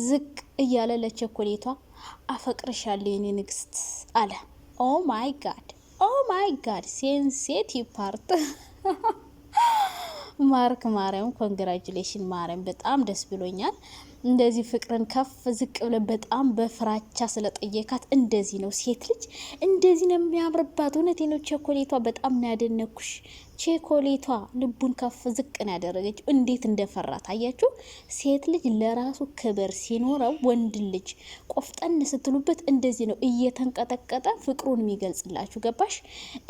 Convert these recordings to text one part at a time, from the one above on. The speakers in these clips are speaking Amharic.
ዝቅ እያለ ለቸኮሌቷ አፈቅርሻለሁ የኔ ንግስት አለ። ኦ ማይ ጋድ ኦ ማይ ጋድ ሴንሴቲቭ ፓርት ማርክ ማርያም ኮንግራጁሌሽን ማርያም በጣም ደስ ብሎኛል። እንደዚህ ፍቅርን ከፍ ዝቅ ብለ በጣም በፍራቻ ስለጠየካት እንደዚህ ነው ሴት ልጅ እንደዚህ ነው የሚያምርባት። እውነቴ ነው። ቸኮሌቷ በጣም ነው ያደነኩሽ። ቸኮሌቷ ልቡን ከፍ ዝቅ ነው ያደረገችው። እንዴት እንደፈራት አያችሁ። ሴት ልጅ ለራሱ ክብር ሲኖረው ወንድ ልጅ ቆፍጠን ስትሉበት እንደዚህ ነው እየተንቀጠቀጠ ፍቅሩን የሚገልጽላችሁ ገባሽ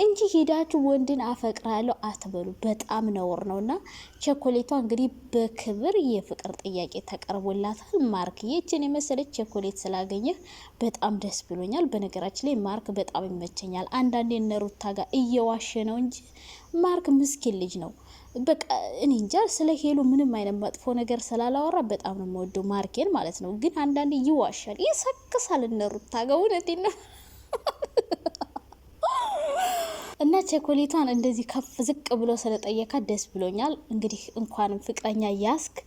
እንጂ ሄዳችሁ ወንድን አፈቅራለሁ አትበሉ። በጣም ነውር ነውና ቸኮሌቷ እንግዲህ በክብር የፍቅር ጥያቄ ተቀርቦላታል። ማርክ ይችን የመሰለች ቸኮሌት ስላገኘህ በጣም ደስ ብሎኛል። በነገራችን ላይ ማርክ በጣም ይመቸኛል። አንዳንዴ እነ ሩታ ጋር እየዋሸ ነው እንጂ ማርክ ምስኪን ልጅ ነው። በቃ እኔ እንጃ ስለ ሄሉ ምንም አይነት መጥፎ ነገር ስላላወራ በጣም ነው የምወደው ማርኬን ማለት ነው። ግን አንዳንዴ ይዋሻል፣ ይሰክሳል እነ ሩታ ጋር እውነቴን ነው። እና ቸኮሌቷን እንደዚህ ከፍ ዝቅ ብሎ ስለጠየካት ደስ ብሎኛል። እንግዲህ እንኳንም ፍቅረኛ ያስክ።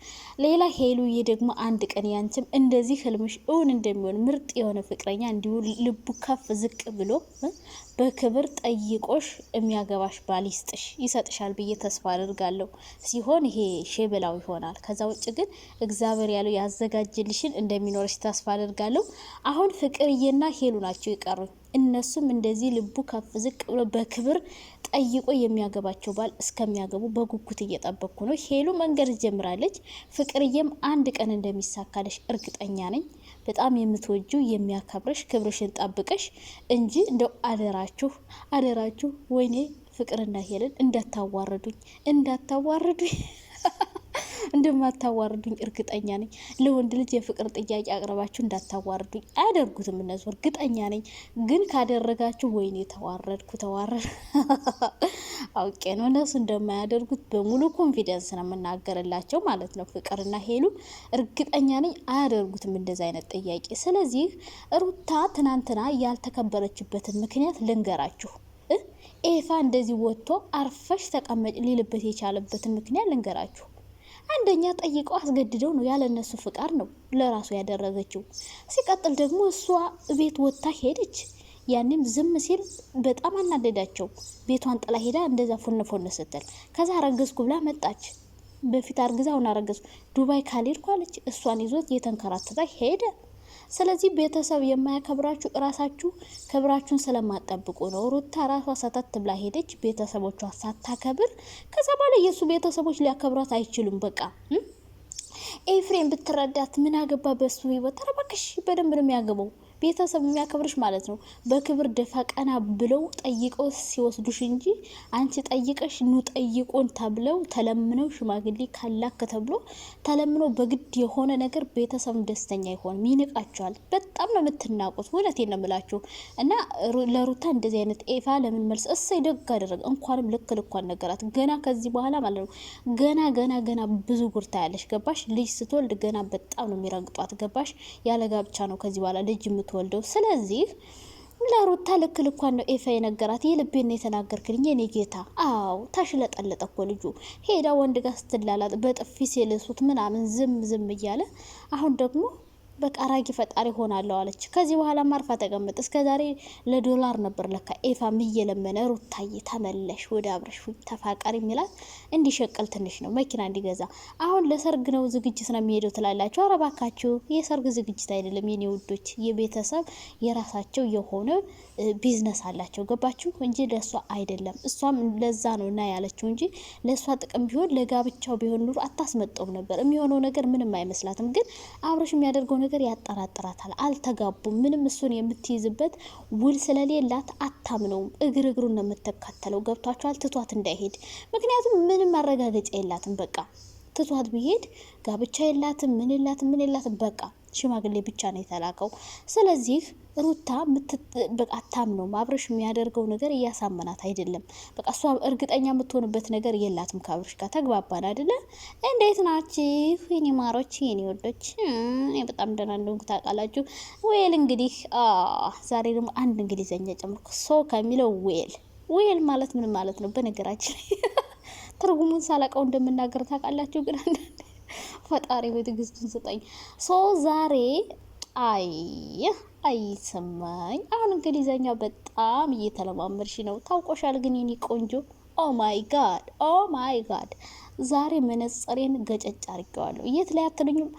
ሌላ ሄሉዬ ደግሞ አንድ ቀን ያንቺም እንደዚህ ህልምሽ እውን እንደሚሆን ምርጥ የሆነ ፍቅረኛ እንዲሁ ልቡ ከፍ ዝቅ ብሎ በክብር ጠይቆሽ የሚያገባሽ ባል ይሰጥሻል ብዬ ተስፋ አድርጋለሁ። ሲሆን ይሄ ሼበላው ይሆናል። ከዛ ውጭ ግን እግዚአብሔር ያለው ያዘጋጅልሽን እንደሚኖርሽ ተስፋ አድርጋለሁ። አሁን ፍቅርዬና ሄሉ ናቸው የቀሩኝ። እነሱም እንደዚህ ልቡ ከፍ ዝቅ ብሎ በክብር ጠይቆ የሚያገባቸው ባል እስከሚያገቡ በጉጉት እየጠበቅኩ ነው። ሄሉ መንገድ ጀምራለች። ፍቅርዬም አንድ ቀን እንደሚሳካለሽ እርግጠኛ ነኝ። በጣም የምትወጂው የሚያከብረሽ ክብርሽን ጠብቀሽ እንጂ እንደው አደራችሁ ወይኔ ፍቅርና ሄልን እንዳታዋርዱኝ እንደማታዋርዱኝ እርግጠኛ ነኝ። ለወንድ ልጅ የፍቅር ጥያቄ አቅርባችሁ እንዳታዋርዱኝ። አያደርጉትም እነሱ እርግጠኛ ነኝ። ግን ካደረጋችሁ ወይኔ ተዋረድኩ አውቄ ነው። እነሱ እንደማያደርጉት በሙሉ ኮንፊደንስ ነው የምናገርላቸው ማለት ነው። ፍቅርና ሄሉ እርግጠኛ ነኝ አያደርጉትም እንደዚ አይነት ጥያቄ። ስለዚህ ሩታ ትናንትና ያልተከበረችበትን ምክንያት ልንገራችሁ። ኤፋ እንደዚህ ወጥቶ አርፈሽ ተቀመጭ ሊልበት የቻለበትን ምክንያት ልንገራችሁ። አንደኛ ጠይቀው አስገድደው ነው፣ ያለ እነሱ ፍቃድ ነው ለራሱ ያደረገችው። ሲቀጥል ደግሞ እሷ ቤት ወጥታ ሄደች። ያንም ዝም ሲል በጣም አናደዳቸው። ቤቷን ጥላ ሄዳ እንደዛ ፎነ ስትል ከዛ አረገዝኩ ብላ መጣች። በፊት አርግዛ አሁን አረገዝኩ ዱባይ ካልሄድኩ አለች። እሷን ይዞት እየተንከራተታ ሄደ። ስለዚህ ቤተሰብ የማያከብራችሁ እራሳችሁ ክብራችሁን ስለማጠብቁ ነው። ሩታ ራሷ ሰተት ብላ ሄደች፣ ቤተሰቦቿ ሳታከብር። ከዛ በኋላ የሱ ቤተሰቦች ሊያከብሯት አይችሉም። በቃ ኤፍሬም ብትረዳት ምን አገባ በሱ ህይወት። ተረባክሽ በደንብ ነው የሚያገባው። ቤተሰብ የሚያከብርሽ ማለት ነው በክብር ደፋ ቀና ብለው ጠይቀው ሲወስዱሽ እንጂ አንቺ ጠይቀሽ ኑ ጠይቆን ተብለው ተለምነው ሽማግሌ ካላክ ተብሎ ተለምነው በግድ የሆነ ነገር ቤተሰብ ደስተኛ ይሆን ይንቃቸዋል። በጣም ነው የምትናቁት። እውነቴን ነው የምላችሁ። እና ለሩታ እንደዚህ አይነት ኤፋ ለምን መልስ እሰይ ደግ አደረገ። እንኳንም ልክ ልኳን ነገራት። ገና ከዚህ በኋላ ማለት ነው ገና ብዙ ጉርታ ያለሽ ገባሽ። ልጅ ስትወልድ ገና በጣም ነው የሚረግጧት ገባሽ። ያለ ጋብቻ ነው ከዚህ በኋላ ልጅ የምትወልደው። ስለዚህ ለሩታ ልክ ልኳን ነው ኤፋ የነገራት። የልቤን ነው የተናገርክልኝ የኔ ጌታ። አዎ ታሽለጠለጠ እኮ ልጁ። ሄዳ ወንድ ጋር ስትላላጥ በጥፊ ሲልሱት ምናምን ዝም እያለ አሁን ደግሞ በቃ ራጊ ፈጣሪ ሆናለሁ አለች። ከዚህ በኋላ ማርፋ ተቀመጥ። እስከዛሬ ለዶላር ነበር ለካ ኤፋም እየለመነ ሩታዬ ተመለሽ ወደ አብረሽ ተፋቃሪ ሚላት እንዲሸቀል ትንሽ ነው መኪና እንዲገዛ። አሁን ለሰርግ ነው ዝግጅት ነው የሚሄደው ትላላችሁ። ኧረ እባካችሁ የሰርግ ዝግጅት አይደለም የኔ ውዶች። የቤተሰብ የራሳቸው የሆነ ቢዝነስ አላቸው ገባችሁ እንጂ ለሷ አይደለም። እሷም ለዛ ነው እና ያለችው እንጂ ለሷ ጥቅም ቢሆን ለጋብቻው ቢሆን ኑሮ አታስመጣውም ነበር። የሚሆነው ነገር ምንም አይመስላትም። ግን አብረሽ የሚያደርገው ነገር ያጠራጥራታል። አልተጋቡም። ምንም እሱን የምትይዝበት ውል ስለሌላት አታምነውም። እግሩን ነው የምትከተለው። ገብቷቸዋል። ትቷት እንዳይሄድ። ምክንያቱም ምንም ማረጋገጫ የላትም። በቃ ትቷት ቢሄድ ጋብቻ የላትም ምን የላትም። በቃ ሽማግሌ ብቻ ነው የተላከው። ስለዚህ ሩታ በቃ አታምነውም። አብረሽ የሚያደርገው ነገር እያሳመናት አይደለም። በቃ እሷ እርግጠኛ የምትሆንበት ነገር የላትም። ከአብረሽ ጋር ተግባባን አይደለ? እንዴት ናችሁ የኔ ማሮች የኔ ወዶች? በጣም ደህና እንደሆንኩ ታውቃላችሁ። ዌል እንግዲህ ዛሬ ደግሞ አንድ እንግሊዘኛ ጨምርኩ። ሶ ከሚለው ዌል ማለት ምን ማለት ነው? በነገራችን ትርጉሙን ሳላውቀው እንደምናገር ታውቃላችሁ። ግን ፈጣሪ ሆይ ትዕግስቱን ስጠኝ። ሶ ዛሬ አይሰማኝ። አሁን እንግሊዘኛ በጣም እየተለማመድሽ ነው፣ ታውቆሻል። ግን የኔ ቆንጆ ኦ ማይ ጋድ ዛሬ መነጸሬን ገጨጭ አድርጌዋለሁ። የት ላይ አትሉኝም?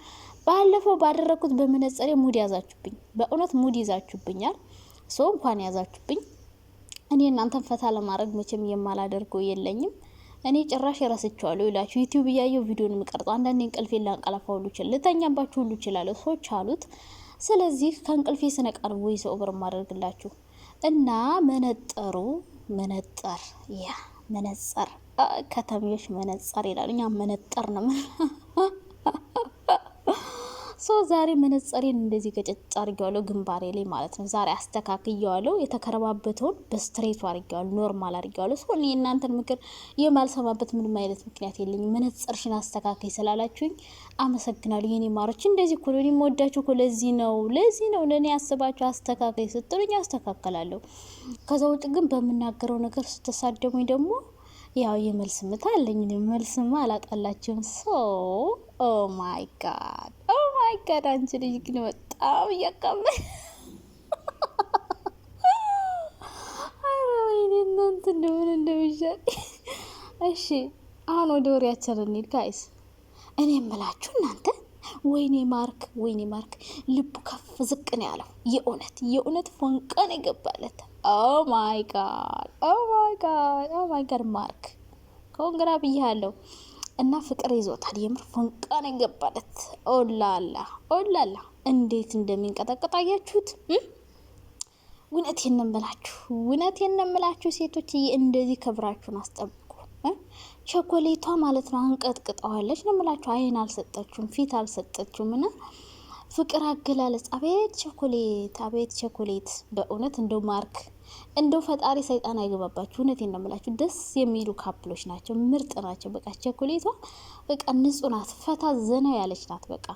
ባለፈው ባደረኩት በመነጸሬ ሙድ ያዛችሁብኝ። በእውነት ሙድ ይዛችሁብኛል። ሶ እንኳን ያዛችሁብኝ። እኔ እናንተን ፈታ ለማድረግ መቼም የማላደርገው የለኝም። እኔ ጭራሽ ረስቼዋለሁ ይላችሁ ዩቲዩብ እያየሁ ቪዲዮን የምቀርጸው። አንዳንዴ እንቅልፌን ላንቀላፋ ሁሉ ይችላል፣ ልተኛባችሁ ሁሉ ይችላል፣ ሰዎች አሉት። ስለዚህ ከእንቅልፌ ስነቃ ነው ወይ ሰው ብር ማደርግላችሁ እና መነጸር ከተሚዎች መነጸር ይላል፣ እኛ መነጠር ነው። ሶ ዛሬ መነጸሬን እንደዚህ ገጨጭ አድርጌዋለሁ፣ ግንባሬ ላይ ማለት ነው። ዛሬ አስተካክየዋለሁ፣ የተከረባበተውን በስትሬቱ አድርጌዋለሁ፣ ኖርማል አድርጌዋለሁ። ሶ እኔ እናንተን ምክር የማልሰማበት ምንም አይነት ምክንያት የለኝም። መነጸርሽን አስተካክይ ስላላችሁኝ አመሰግናለሁ የኔ ማሮች። እንደዚህ እኮ ነው እኔ የምወዳችሁ እኮ ለዚህ ነው ለእኔ ያስባችሁ አስተካክይ ስትሉኝ አስተካክላለሁ። ከዛ ውጭ ግን በምናገረው ነገር ስትሳደሙኝ ደግሞ ያው የመልስ ምት አለኝ። መልስማ አላጣላችሁም። ሶ ኦ ማይ ጋድ አንቺ ልጅ ግን በጣም እያቃመኝ። አረ ወይኔ እናንተ እንደምን እንደሚሻል። እሺ አሁን ወደ ወሬያችን እንሂድ ጋይስ። እኔ የምላችሁ እናንተ ወይኔ ማርክ ልቡ ከፍ ዝቅ ነው ያለው። የእውነት ፎንቀን የገባለት ኦ ማይ ጋድ ማርክ ኮንግራ ብያለሁ። እና ፍቅር ይዞታል የምር ፎንቃን የገባለት። ኦላላ እንዴት እንደሚንቀጠቀጥ አያችሁት? እውነቴን ነው የምላችሁ ሴቶች እንደዚህ ክብራችሁን አስጠብቁ። ቸኮሌቷ ማለት ነው አንቀጥቅጠዋለች ነው የምላችሁ። አይን አልሰጠችውም፣ ፊት አልሰጠችውም። እና ፍቅር አገላለጽ አቤት ቸኮሌት በእውነት እንደው ማርክ እንደው ፈጣሪ ሰይጣን አይገባባችሁ። እውነቴን ነው የምላችሁ። ደስ የሚሉ ካፕሎች ናቸው፣ ምርጥ ናቸው። በቃ ቸኮሌቷ በቃ ንጹህ ናት፣ ፈታ ዘና ያለች ናት። በቃ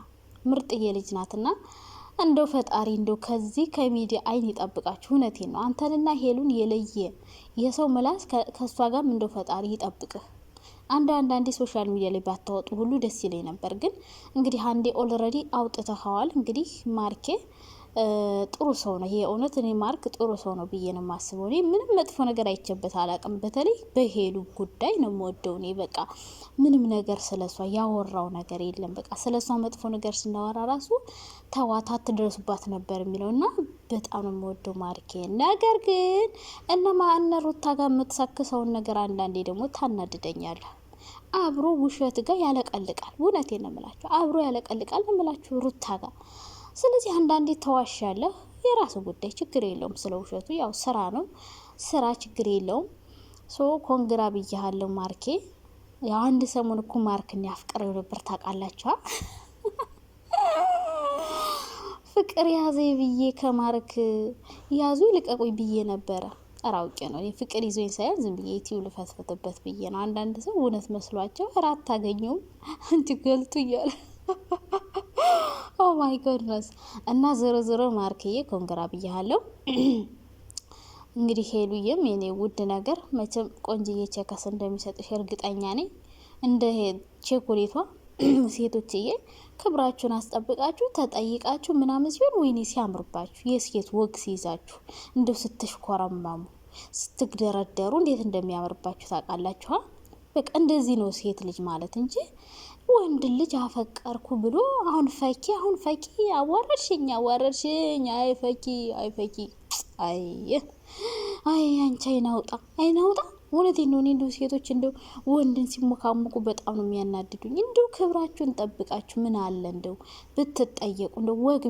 ምርጥዬ ልጅ ናትና እንደው ፈጣሪ እንደው ከዚህ ከሚዲያ አይን ይጠብቃችሁ። እውነቴን ነው። አንተንና ሄሉን የለየ የሰው ምላስ ከሷ ጋር እንደው ፈጣሪ ይጠብቅህ። አንዳንዴ ሶሻል ሚዲያ ላይ ባታወጡ ሁሉ ደስ ይለኝ ነበር። ግን እንግዲህ አንዴ ኦልሬዲ አውጥተኸዋል። እንግዲህ ማርኬ ጥሩ ሰው ነው። ይሄ እውነት እኔ ማርክ ጥሩ ሰው ነው ብዬ ነው የማስበው። እኔ ምንም መጥፎ ነገር አይቼበት አላቅም። በተለይ በሄሉ ጉዳይ ነው የምወደው እኔ። በቃ ምንም ነገር ስለሷ ያወራው ነገር የለም። በቃ ስለሷ መጥፎ ነገር ስናወራ ራሱ ተዋታ ትደርሱባት ነበር የሚለውና በጣም ነው የምወደው ማርኬ። ነገር ግን እነ ሩታ ጋር የምትሰክሰውን ነገር አንዳንዴ ደግሞ ታናድደኛለህ። አብሮ ውሸት ጋር ያለቀልቃል። እውነቴን ነው የምላችሁ፣ አብሮ ያለቀልቃል ነው የምላችሁ ሩታ ጋር። ስለዚህ አንዳንዴ ተዋሻለህ፣ የራሱ ጉዳይ፣ ችግር የለውም። ስለ ውሸቱ ያው ስራ ነው፣ ስራ ችግር የለውም። ሶ ኮንግራ ብያለሁ ማርኬ። ያው አንድ ሰሞን እኮ ማርክን ያፍቅረው ነበር ታውቃላችሁ። ፍቅር ያዘ ብዬ ከማርክ ያዙ ይልቀቁኝ ብዬ ነበረ። አራውቄ ነው ፍቅር ይዞኝ ሳይሆን ዝም ብዬ ዩቲዩብ ልፈትፍትበት ብዬ ነው። አንዳንድ ሰው እውነት መስሏቸው እራት ታገኘውም እንጂ ገልጡ እያለ ኦ ማይ ጎድነስ። እና ዞሮ ማርክዬ ኮንግራ ብያለሁ። እንግዲህ ሄሉዬም የኔ ውድ ነገር መቼም ቆንጅዬ ቸከስ እንደሚሰጥሽ እርግጠኛ ነኝ። እንደ ቸኮሌቷ ሴቶችዬ ክብራችሁን አስጠብቃችሁ ተጠይቃችሁ ምናምን ሲሆን ወይኔ ሲያምርባችሁ የሴት ወግ ሲይዛችሁ እንደው ስትሽኮረመሙ ስትግደረደሩ እንዴት እንደሚያምርባችሁ ታውቃላችሁ። በቃ እንደዚህ ነው ሴት ልጅ ማለት እንጂ ወንድ ልጅ አፈቀርኩ ብሎ አሁን ፈኪ አዋረድሽኝ አይ ፈኪ አይ አንቺ አይናውጣ እውነቴን ነው። እኔ እንደው ሴቶች እንደው ወንድን ሲሞካሙቁ በጣም ነው የሚያናድዱኝ። እንደው ክብራችሁን ጠብቃችሁ ምን አለ እንደው ብትጠየቁ፣ እንደው ወግ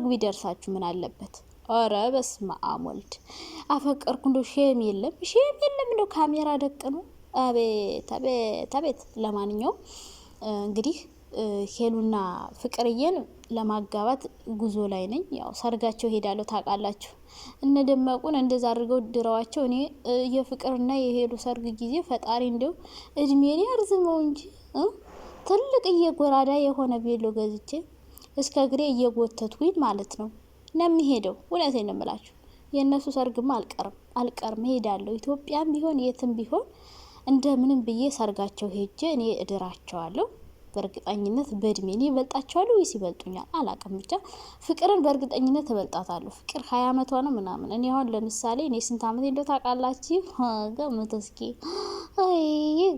ቢደርሳችሁ ምን አለበት? ኧረ በስመ አብ ወልድ አፈቀርኩ እንደው ሼም የለም እንደው ካሜራ ደቅኑ። አቤት። ለማንኛውም እንግዲህ ሄሉና ፍቅርዬን ለማጋባት ጉዞ ላይ ነኝ። ያው ሰርጋቸው ሄዳለሁ ታውቃላችሁ። እነ ደመቁን እንደዛ አድርገው ድረዋቸው እኔ የፍቅርና የሄሉ ሰርግ ጊዜ ፈጣሪ እንደው እድሜን ያርዝመው እንጂ ትልቅ እየጎራዳ የሆነ ቤሎ ገዝቼ እስከ እግሬ እየጎተትኩኝ ማለት ነው የሚሄደው። እውነቴን ነው የምላችሁ። የእነሱ ሰርግማ አልቀርም ሄዳለሁ። ኢትዮጵያም ቢሆን የትም ቢሆን እንደምንም ብዬ ሰርጋቸው ሄጄ እኔ እድራቸዋለሁ። በእርግጠኝነት በእድሜ እኔ ይበልጣቸዋለሁ ወይስ ይበልጡኛል አላቅም። ብቻ ፍቅርን በእርግጠኝነት እበልጣታለሁ። ፍቅር 20 ዓመቷ ነው ምናምን። እኔ አሁን ለምሳሌ እኔ ስንት ዓመት እንደው ታውቃላችሁ? ገምቱ እስኪ። አይ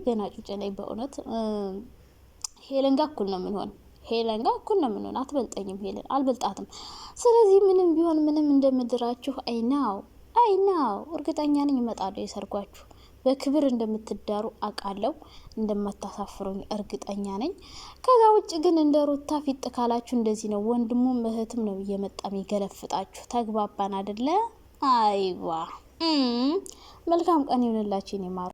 ገና ጩጬ ነኝ በእውነት። ሄለን ጋር እኩል ነው የምንሆን። ሄለን ጋር እኩል ነው የምንሆን። አትበልጠኝም ሄለን፣ አልበልጣትም። ስለዚህ ምንም ቢሆን ምንም እንደምድራችሁ አይናው እርግጠኛ ነኝ። እመጣለሁ የሰርጓችሁ። በክብር እንደምትዳሩ አውቃለሁ። እንደማታሳፍሩኝ እርግጠኛ ነኝ። ከዛ ውጭ ግን እንደ ሩታ ፊት ካላችሁ እንደዚህ ነው። ወንድሙም እህትም ነው እየመጣ የሚገለፍጣችሁ። ተግባባን አይደለ? አይዋ መልካም ቀን ይሁንላችሁ። እኔ